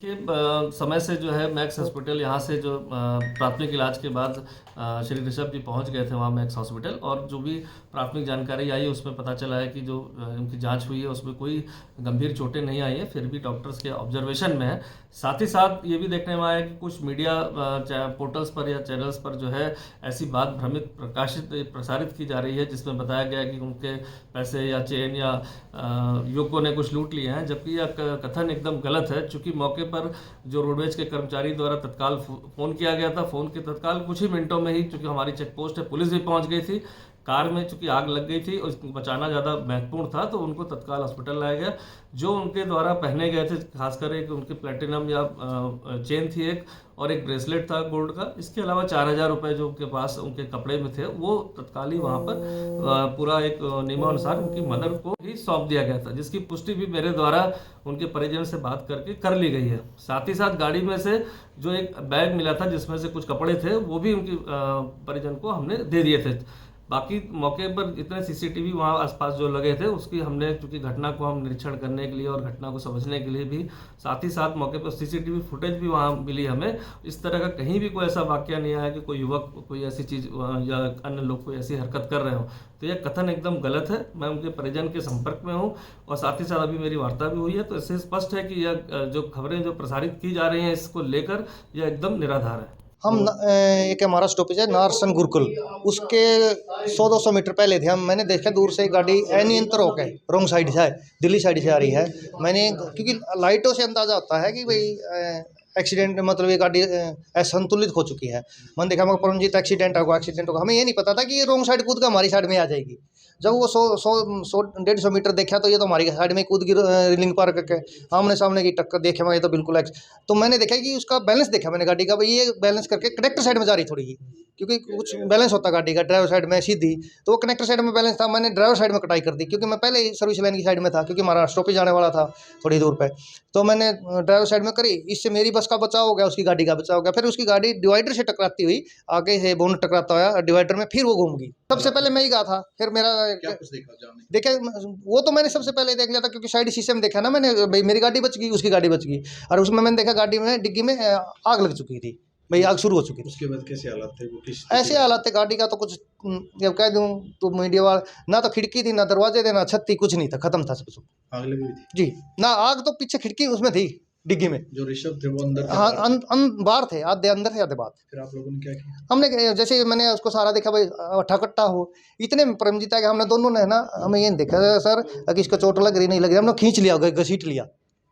कि समय से जो है मैक्स हॉस्पिटल यहाँ से जो प्राथमिक इलाज के बाद श्री ऋषभ जी पहुँच गए थे वहाँ मैक्स हॉस्पिटल। और जो भी प्राथमिक जानकारी आई है उसमें पता चला है कि जो उनकी जांच हुई है उसमें कोई गंभीर चोटें नहीं आई है, फिर भी डॉक्टर्स के ऑब्जर्वेशन में है। साथ ही साथ ये भी देखने में आया कि कुछ मीडिया पोर्टल्स पर या चैनल्स पर जो है ऐसी बात भ्रमित प्रसारित की जा रही है जिसमें बताया गया है कि उनके पैसे या चेन या युवकों ने कुछ लूट लिए हैं, जबकि यह कथन एकदम गलत है। चूंकि मौके पर जो रोडवेज के कर्मचारी द्वारा तत्काल फ़ोन किया गया था, फ़ोन के तत्काल कुछ ही मिनटों में ही, चूंकि हमारी चेक पोस्ट है, पुलिस भी पहुंच गई थी। कार में चूंकि आग लग गई थी, उसको बचाना ज़्यादा महत्वपूर्ण था, तो उनको तत्काल हॉस्पिटल लाया गया। जो उनके द्वारा पहने गए थे, खासकर एक उनके प्लेटिनम या चेन थी एक, और एक ब्रेसलेट था गोल्ड का। इसके अलावा 4,000 रुपये जो उनके पास उनके कपड़े में थे, वो तत्काल ही वहाँ पर पूरा एक नियमानुसार उनकी मदर को ही सौंप दिया गया था, जिसकी पुष्टि भी मेरे द्वारा उनके परिजन से बात करके कर ली गई है। साथ ही साथ गाड़ी में से जो एक बैग मिला था जिसमें से कुछ कपड़े थे, वो भी उनकी परिजन को हमने दे दिए थे। बाकी मौके पर जितने सीसीटीवी वहाँ आसपास जो लगे थे, उसकी हमने, चूंकि घटना को हम निरीक्षण करने के लिए और घटना को समझने के लिए भी, साथ ही साथ मौके पर सीसीटीवी फुटेज भी वहाँ मिली हमें। इस तरह का कहीं भी कोई ऐसा वाकया नहीं आया कि कोई युवक कोई ऐसी चीज़ या अन्य लोग कोई ऐसी हरकत कर रहे हो। तो यह कथन एकदम गलत है। मैं उनके परिजन के संपर्क में हूँ और साथ ही साथ अभी मेरी वार्ता भी हुई है, तो इससे स्पष्ट है कि यह जो खबरें जो प्रसारित की जा रही हैं इसको लेकर यह एकदम निराधार है। एक हमारा स्टॉपेज है नारसन गुरुकुल, उसके 100-200 मीटर पहले थे हम। मैंने देखा दूर से गाड़ी अनियंत्रित होकर रोंग साइड से है, दिल्ली साइड से आ रही है। मैंने, क्योंकि लाइटों से अंदाजा होता है कि भाई एक्सीडेंट, मतलब ये गाड़ी असंतुलित हो चुकी है। मैंने देखा मगर परमजीत एक्सीडेंट होगा। हमें ये नहीं पता था कि ये रोंग साइड कूद कर हमारी साइड में आ जाएगी। जब वो 100-150 मीटर देखा तो ये तो हमारी साइड में कूद गिर, रेलिंग पार करके आमने सामने की टक्कर देखे मैं, ये तो बिल्कुल तो मैंने देखा कि उसका बैलेंस देखा मैंने गाड़ी का, भाई ये बैलेंस करके कनेक्टर साइड में जा रही थोड़ी ही, क्योंकि कुछ बैलेंस होता गाड़ी का ड्राइवर साइड में सीधी, तो वो कनेक्टर साइड में बैलेंस था। मैंने ड्राइवर साइड में कटाई कर दी, क्योंकि मैं पहले ही सर्विस लाइन की साइड में था, क्योंकि हमारा स्टॉपेज जाने वाला था थोड़ी दूर पे। तो मैंने ड्राइवर साइड में करी, इससे मेरी बस का बचाव हो गया, उसकी गाड़ी का बचाव हो गया। फिर उसकी गाड़ी डिवाइडर से टकराती हुई आगे से बोनट टकराता हुआ डिवाइडर में, फिर वो घूम गई। सबसे पहले मैं ही गया था, फिर मेरा क्या कुछ देखा वो तो मैंने सबसे पहले देख लिया था, क्योंकि साइड शीशे में देखा ना मैंने, भाई मेरी गाड़ी बच गई, उसकी गाड़ी बच गई। और उसमें मैंने देखा गाड़ी में डिग्गी में आग लग चुकी थी, भाई आग शुरू हो चुकी थी। उसके बाद कैसे हालात थे, वो किस ऐसे हालात थे गाड़ी का, तो कुछ जब कह दूं तो मीडिया वाला, ना तो खिड़की थी, ना दरवाजे थे, ना छत थी, कुछ नहीं था, खत्म था सब कुछ। आग लगी हुई थी जी ना, आग तो पीछे खिड़की उसमें थी डिग्गी में। जो ऋषभ थे वो अंदर थे? हाँ, बाहर थे, आधे अंदर थे आधे बाहर। फिर आप लोगों ने क्या किया? हमने जैसे मैंने उसको सारा देखा, भाई ठकट्टा हो, इतने में परमजीत है कि हमने दोनों ने ना, हमें ये नहीं देखा सर कि इसको चोट लग रही नहीं लग रही, हमने खींच लिया, घसीट लिया,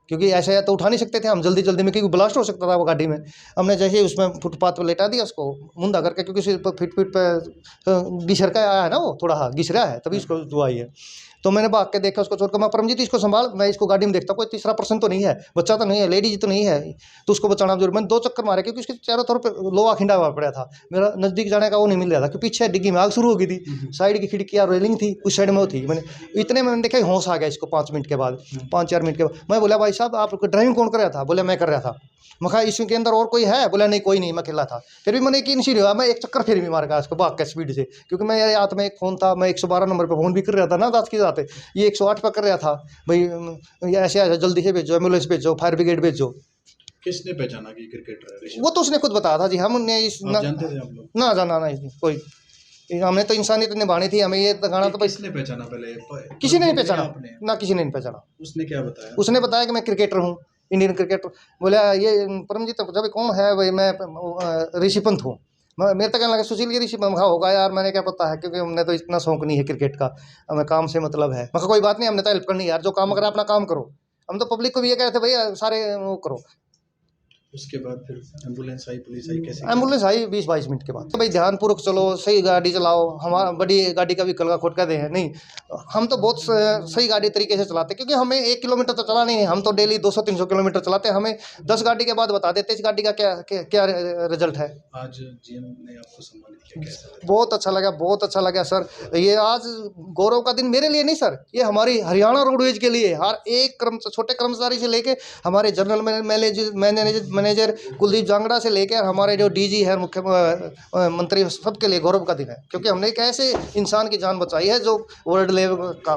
क्योंकि ऐसे तो उठा नहीं सकते थे हम जल्दी जल्दी में, क्योंकि ब्लास्ट हो सकता था वो गाड़ी में। हमने जैसे ही उसमें फुटपाथ पर लेटा दिया उसको मुंदा करके, क्योंकि उसे फिट पे घिसर का आया है ना, वो थोड़ा घिसरा है, तभी इसको दुआ आई है। तो मैंने भाग के देखा उसको, छोड़ कर मैं, परमजीत इसको संभाल, मैं इसको गाड़ी में देखता कोई तीसरा पर्सन तो नहीं है, बच्चा तो नहीं है, लेडीज तो नहीं है, तो उसको बचाना जरूर। मैंने 2 चक्कर मारे, क्योंकि उसके चारों तरफ लोहा खिंडा हुआ पड़ा था, मेरा नज़दीक जाने का वो नहीं मिल रहा था, क्योंकि पीछे डिग्गी में आग शुरू हो गई थी। साइड की खिड़कियाँ रेलिंग थी, उस साइड में वो थी। मैंने इतने में देखा होश आ गया इसको 5 मिनट के बाद, 5-4 मिनट के बाद। मैं बोला भाई साहब आप ड्राइविंग कौन कर रहा था? बोले मैं कर रहा था। मैं कहा इसके अंदर और कोई है? बोला नहीं कोई नहीं, मैं अकेला था। फिर भी मैंने यकीन नहीं हुआ, मैं एक चक्कर फिर भी मार गया उसको भाग के स्पीड से, क्योंकि मेरे हाथ में एक फ़ोन था, मैं 112 नंबर पर फ़ोन भी कर रहा था ना रात की रात, ये 108 पर कर रहा था, भाई ये ऐसे ऐसे जल्दी से भेजो, एम्बुलेंस भेजो, फायर ब्रिगेड भेजो। किसने पहचाना कि क्रिकेटर है ऋषभ? वो तो उसने खुद बताया था जी, हमने आप जानते थे आप लोग? ना जाना ना कोई, हमने तो इंसानियत निभानी थी, हमें ये गाना तो किसने पहचाना पहले? किसी ने नहीं पहचाना आपने? ना, किसी ने नहीं पहचाना। उसने क्या बताया? उसने बताया कि मैं क्रिकेटर हूँ, इंडियन क्रिकेटर। बोला ये परमजीत जब कौन है? भाई मैं ऋषि पंत हूँ। मेरे तक कहने लगा सुशील के ऋषि पंत होगा यार, मैंने क्या पता है, क्योंकि हमने तो इतना शौक नहीं है क्रिकेट का, हमें काम से मतलब है। मैं कोई बात नहीं, हमने तो हेल्प करनी है यार, जो काम करा अपना काम करो। हम तो पब्लिक को भी ये कहते भाई सारे वो करो। उसके बाद फिर एम्बुलेंस आई, पुलिस आई, कैसे? एम्बुलेंस आई 20-22 मिनट के बाद। तो भाई ध्यानपूर्वक चलो, सही गाड़ी चलाओ, हमारा बड़ी गाड़ी का भी कल का खोट कहते हैं नहीं, हम तो बहुत सही गाड़ी तरीके से चलाते, क्योंकि हमें 1 किलोमीटर तो चला नहीं है, हम तो डेली 200-300 किलोमीटर चलाते हैं। हमें 10 गाड़ी के बाद बता देते इस गाड़ी का क्या रिजल्ट है। आज जीएम ने आपको सम्मानित किया, कैसा लगा? बहुत अच्छा लगा, बहुत अच्छा लगा सर। ये आज गौरव का दिन मेरे लिए नहीं सर, ये हमारी हरियाणा रोडवेज के लिए, हर एक छोटे कर्मचारी से लेके हमारे जनरल मैनेजर कुलदीप जांगड़ा से लेकर हमारे जो डीजी है, मुख्य मंत्री, सबके लिए गौरव का दिन है, क्योंकि हमने एक ऐसे इंसान की जान बचाई है जो वर्ल्ड लेवल का।